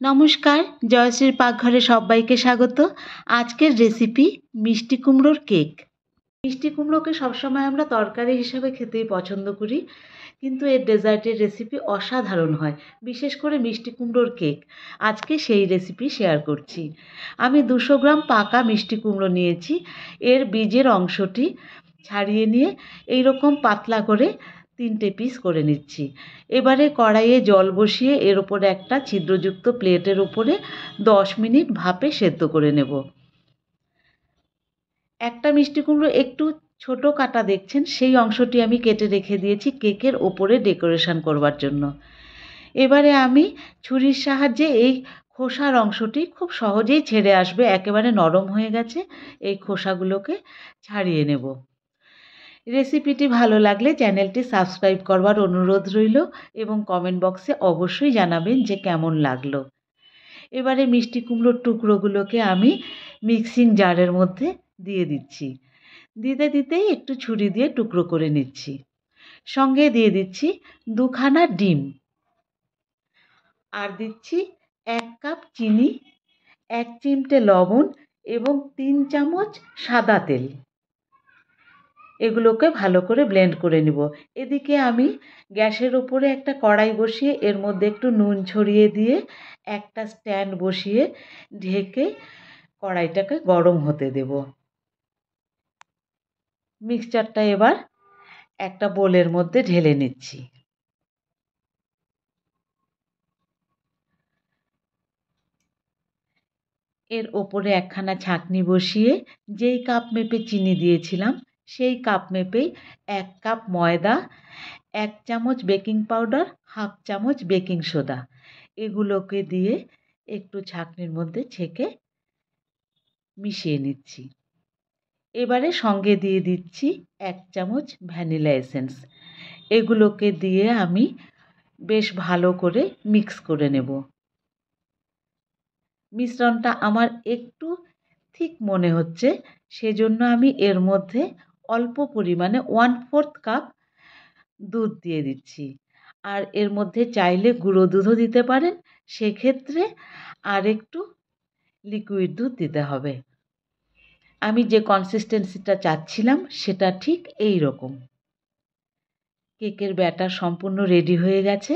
নমস্কার, জয়শ্রীর পাকঘরে সব্বাইকে স্বাগত। আজকের রেসিপি মিষ্টি কুমড়োর কেক। মিষ্টি কুমড়োকে সবসময় আমরা তরকারি হিসাবে খেতেই পছন্দ করি, কিন্তু এর ডেজার্টের রেসিপি অসাধারণ হয়, বিশেষ করে মিষ্টি কুমড়োর কেক। আজকে সেই রেসিপি শেয়ার করছি। আমি 200 গ্রাম পাকা মিষ্টি কুমড়ো নিয়েছি। এর বীজের অংশটি ছাড়িয়ে নিয়ে এইরকম পাতলা করে 3টে পিস করে নিচ্ছি। এবারে কড়াইয়ে জল বসিয়ে এর ওপরে একটা ছিদ্রযুক্ত প্লেটের উপরে 10 মিনিট ভাপে সেদ্ধ করে নেব। একটা মিষ্টি কুমড়ো একটু ছোট কাটা দেখছেন, সেই অংশটি আমি কেটে রেখে দিয়েছি কেকের ওপরে ডেকোরেশন করবার জন্য। এবারে আমি ছুরির সাহায্যে এই খোসার অংশটি খুব সহজেই ছেড়ে আসবে, একেবারে নরম হয়ে গেছে। এই খোসাগুলোকে ছাড়িয়ে নেব। রেসিপিটি ভালো লাগলে চ্যানেলটি সাবস্ক্রাইব করবার অনুরোধ রইল এবং কমেন্ট বক্সে অবশ্যই জানাবেন যে কেমন লাগলো। এবারে মিষ্টি কুমড়োর টুকরোগুলোকে আমি মিক্সিং জারের মধ্যে দিয়ে দিচ্ছি। দিতে দিতেই একটু ছুরি দিয়ে টুকরো করে নিচ্ছি। সঙ্গে দিয়ে দিচ্ছি 2খানা ডিম, আর দিচ্ছি 1 কাপ চিনি, 1 চিমটে লবণ এবং 3 চামচ সাদা তেল। এগুলোকে ভালো করে ব্লেন্ড করে নেব। এদিকে আমি গ্যাসের উপরে একটা কড়াই বসিয়ে এর মধ্যে একটু নুন ছড়িয়ে দিয়ে একটা স্ট্যান্ড বসিয়ে ঢেকে কড়াইটাকে গরম হতে দেব। মিক্সচারটা এবার একটা বোলের মধ্যে ঢেলে নিচ্ছি। এর ওপরে একখানা ছাঁকনি বসিয়ে যেই কাপ মেপে চিনি দিয়েছিলাম সেই কাপ মেপেই 1 কাপ ময়দা, 1 চামচ বেকিং পাউডার, হাফ চামচ বেকিং সোডা এগুলোকে দিয়ে একটু ছাঁকনির মধ্যে ছেঁকে মিশিয়ে নিচ্ছি। এবারে সঙ্গে দিয়ে দিচ্ছি 1 চামচ ভ্যানিলা এসেন্স। এগুলোকে দিয়ে আমি বেশ ভালো করে মিক্স করে নেব। মিশ্রণটা আমার একটু ঠিক মনে হচ্ছে, সেজন্য আমি এর মধ্যে অল্প পরিমাণে 1/4 কাপ দুধ দিয়ে দিচ্ছি। আর এর মধ্যে চাইলে গুঁড়ো দুধও দিতে পারেন, সেক্ষেত্রে আর একটু লিকুইড দুধ দিতে হবে। আমি যে কনসিস্টেন্সিটা চাচ্ছিলাম সেটা ঠিক এই রকম। কেকের ব্যাটার সম্পূর্ণ রেডি হয়ে গেছে।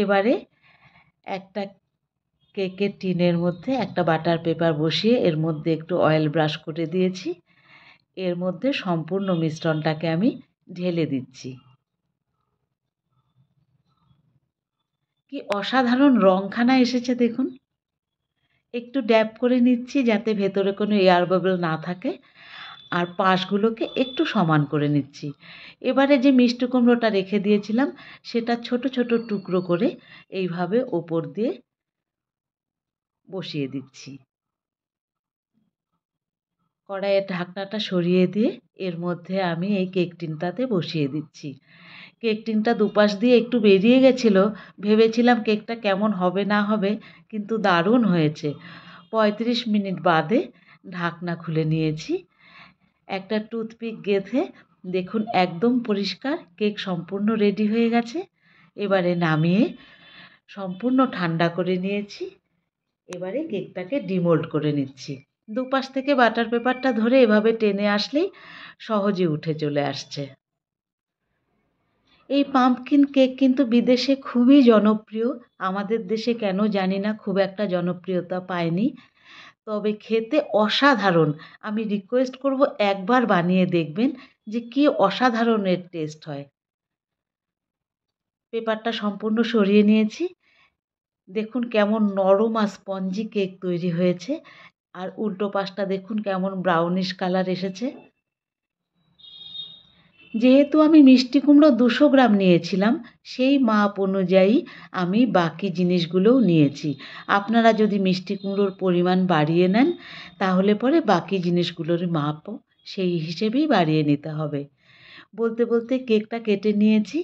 এবারে একটা কেকের টিনের মধ্যে একটা বাটার পেপার বসিয়ে এর মধ্যে একটু অয়েল ব্রাশ করে দিয়েছি। এর মধ্যে সম্পূর্ণ মিশ্রণটাকে আমি ঢেলে দিচ্ছি। কি অসাধারণ রংখানা এসেছে দেখুন। একটু ড্যাব করে নিচ্ছি যাতে ভেতরে কোনো এয়ার বাবল না থাকে, আর পাশগুলোকে একটু সমান করে নিচ্ছি। এবারে যে মিষ্টি কুমড়োটা রেখে দিয়েছিলাম সেটা ছোট ছোট টুকরো করে এইভাবে ওপর দিয়ে বসিয়ে দিচ্ছি। কড়াইয়ের ঢাকনাটা সরিয়ে দিয়ে এর মধ্যে আমি এই কেক টিনটাতে বসিয়ে দিচ্ছি। কেক টিনটা দুপাশ দিয়ে একটু বেরিয়ে গেছিলো, ভেবেছিলাম কেকটা কেমন হবে না হবে, কিন্তু দারুণ হয়েছে। 35 মিনিট বাদে ঢাকনা খুলে নিয়েছি। একটা টুথপিক গেঁথে দেখুন একদম পরিষ্কার, কেক সম্পূর্ণ রেডি হয়ে গেছে। এবারে নামিয়ে সম্পূর্ণ ঠান্ডা করে নিয়েছি। এবারে কেকটাকে ডিমোল্ড করে নিচ্ছি। দুপাশ থেকে বাটার পেপারটা ধরে এভাবে টেনে আসলেই সহজে উঠে চলে আসছে। এই পাম্পকিন কেক কিন্তু বিদেশে খুবই জনপ্রিয়। আমাদের দেশে কেন জানি না খুব একটা জনপ্রিয়তা পায়নি, তবে খেতে অসাধারণ। আমি রিকোয়েস্ট করব একবার বানিয়ে দেখবেন যে কি অসাধারণ এর টেস্ট হয়। পেপারটা সম্পূর্ণ সরিয়ে নিয়েছি। দেখুন কেমন নরম আর স্পঞ্জি কেক তৈরি হয়েছে, আর উল্টো পাশটা দেখুন কেমন ব্রাউনিশ কালার এসেছে। যেহেতু আমি মিষ্টি কুমড়ো 200 গ্রাম নিয়েছিলাম, সেই মাপ অনুযায়ী আমি বাকি জিনিসগুলোও নিয়েছি। আপনারা যদি মিষ্টি কুমড়োর পরিমাণ বাড়িয়ে নেন তাহলে পরে বাকি জিনিসগুলোর মাপও সেই হিসেবেই বাড়িয়ে নিতে হবে। বলতে বলতে কেকটা কেটে নিয়েছি।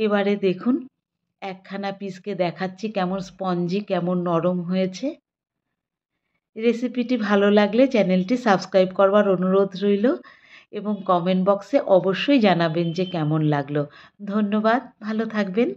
এবারে দেখুন একখানা পিসকে দেখাচ্ছি কেমন স্পঞ্জি, কেমন নরম হয়েছে। রেসিপিটি ভালো লাগলে চ্যানেলটি সাবস্ক্রাইব করবার অনুরোধ রইল এবং কমেন্ট বক্সে অবশ্যই জানাবেন যে কেমন লাগলো। ধন্যবাদ, ভালো থাকবেন।